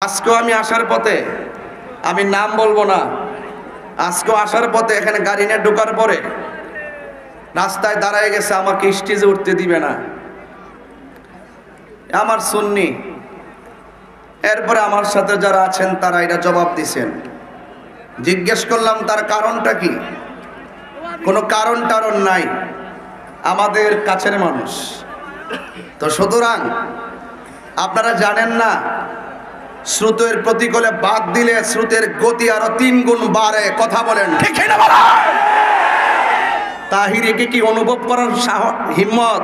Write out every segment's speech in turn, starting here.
আজকেও আমি আসার পথে, আমি নাম বলবো না, আজকেও আসার পথে এখানে গাড়ি নিয়ে ঢোকার পরে রাস্তায় দাঁড়ায় গেছে, আমাকে স্টেজে উঠতে দিবে না, আমার সুন্নি। এরপরে আমার সাথে যারা আছেন তারা এটা জবাব দিছেন। জিজ্ঞেস করলাম তার কারণটা কি? কোনো কারণ টারণ নাই, আমাদের কাছের মানুষ তো। সুতরাং আপনারা জানেন না, স্রোতের প্রতিকূলে বাদ দিলে স্রোতের গতি আরো 3 গুণ বাড়ে। কথা বলেন ঠিক না? তাহিরিকে কি অনুভব করার হিম্মত,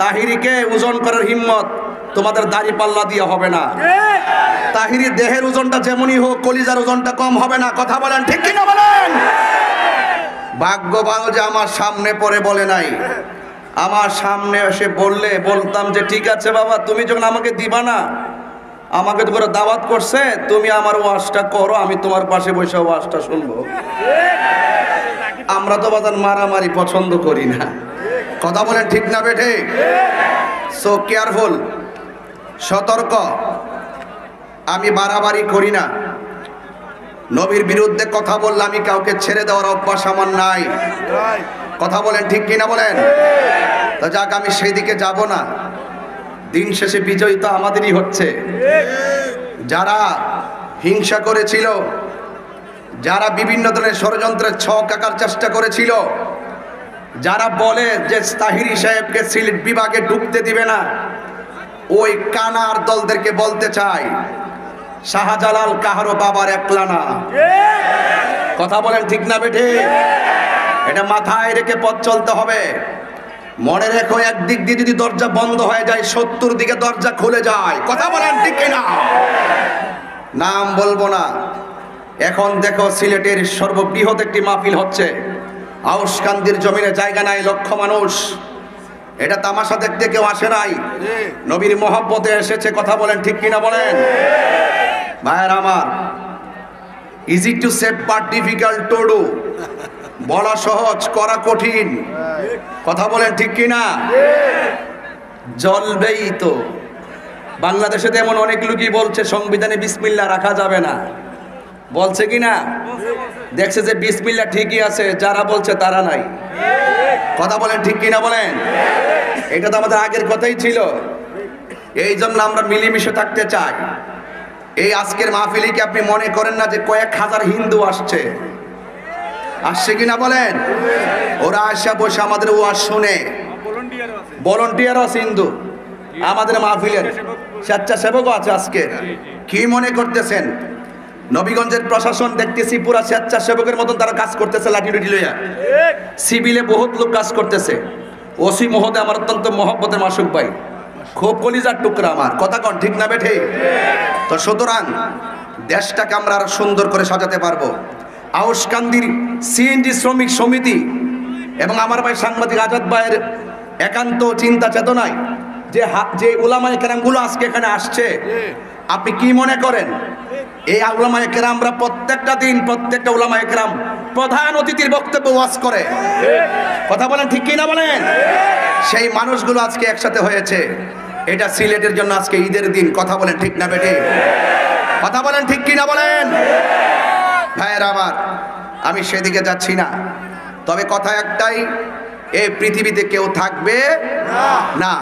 তাহিরিকে ওজন করার হিম্মত তোমাদের দাড়ি পাল্লা দিয়ে হবে না। তাহিরি দেহের ওজনটা যেমনই হোক, কলিজার ওজনটা কম হবে না। কথা বলেন ঠিক কিনা বলেন? ভাগ্য ভালো যে আমার সামনে পড়ে বলে নাই। আমার সামনে এসে বললে বলতাম যে ঠিক আছে বাবা, তুমি যখন আমাকে দিবা না, আমাকে তো করে দাওয়াত করছে, তুমি আমার ওয়াজটা করো, আমি তোমার পাশে বসে ওয়াজটা শুনবো। আমরা তো বাজার মারামারি পছন্দ করি না। কথা বলেন ঠিক না বেঠে? সো কেয়ারফুল, সতর্ক। আমি বাড়াবাড়ি করি না। নবীর বিরুদ্ধে কথা বললে আমি কাউকে ছেড়ে দেওয়ার অভ্যাস আমার নাই। কথা বলেন ঠিক কিনা বলেন? তো যাক, আমি সেই দিকে যাব না। দিন শেষে বিজয় তো আমাদেরই হচ্ছে। যারা হিংসা করেছিল, যারা বিভিন্ন ধরনের ষড়যন্ত্রের ছক আঁকার চেষ্টা করেছিল, যারা বলে যে তাহিরি সাহেবকে সিলেট বিভাগে ঢুকতে দিবে না, ওই কানার দলদেরকে বলতে চাই, শাহজালাল কাহারো বাবার একলা না। কথা বলেন ঠিক না বেঠে? এটা মাথায় রেখে পথ চলতে হবে। মনে রেখো, একদিক দিয়ে যদি দরজা বন্ধ হয়ে যায়, 70 দিকে দরজা খুলে যায়। কথা বলেন ঠিক কিনা? নাম বলবো না। এখন দেখো, সিলেটের সর্ববৃহৎ একটি মাহফিল হচ্ছে। আউশকান্দির জমিনে জায়গা নাই, লক্ষ মানুষ। এটা তামাশা দেখতে কেউ আসে নাই, নবীর মহব্বতে এসেছে। কথা বলেন ঠিক কিনা বলেন? ভাইয়ের আমার, easy to save but difficult to do. বলা সহজ, করা কঠিন। কথা বলেন ঠিক কিনা? জ্বলবেই তো। বাংলাদেশে এমন অনেক লোকই বলছে সংবিধানে বিসমিল্লাহ রাখা যাবে না। বলছে কিনা? দেখছে যে বিসমিল্লাহ ঠিকই আছে, যারা বলছে তারা নাই। কথা বলেন ঠিক কিনা বলেন? এটা তো আমাদের আগের কথাই ছিল। এই জন্য আমরা মিলেমিশে থাকতে চাই। এই আজকের মাহফিলে কি আপনি মনে করেন না যে কয়েক হাজার হিন্দু আসছে? আসছে কিনা বলেন? ওরা আসা বসে আমাদের ওয়াজ শুনে। ভলান্টিয়ারও আছে হিন্দু আমাদের মাহফিলের, স্বেচ্ছাসেবকও আছে। আজকে কি মনে করতেছেন? নবীগঞ্জের প্রশাসন দেখতেছি পুরা স্বেচ্ছাসেবকের মতন তারা কাজ করতেছে, লাঠি লুটি লইয়া। সিভিলে বহুত লোক কাজ করতেছে। ওসি মহোদয় আমার অত্যন্ত মহব্বতের মাসুক ভাই, খুব কলিজার টুকরা আমার। কথা কন ঠিক না বেঠে? তো সুতরাং দেশটাকে আমরা আরো সুন্দর করে সাজাতে পারবো। আউশকান্দির সিএনজি শ্রমিক সমিতি এবং আমার ভাই সাংবাদিক আজাদ ভাইয়ের একান্ত চিন্তা চেতনায় যে উলামায়ে কেরামগুলো আজকে এখানে আসছে, আপনি কি মনে করেন এই উলামায়ে কেরামরা প্রত্যেকটা দিন প্রত্যেকটা উলামায়ে কেরাম প্রধান অতিথির বক্তব্য ওয়াজ করে? কথা বলেন ঠিক কিনা বলেন? সেই মানুষগুলো আজকে একসাথে হয়েছে। এটা সিলেটের জন্য আজকে ঈদের দিন। কথা বলেন ঠিক না বেঠে? কথা বলেন ঠিক কিনা বলেন? ভাইয়েরা আমার, আমি সেদিকে যাচ্ছি না। তবে কথা একটাই, এই পৃথিবীতে কেউ থাকবে না।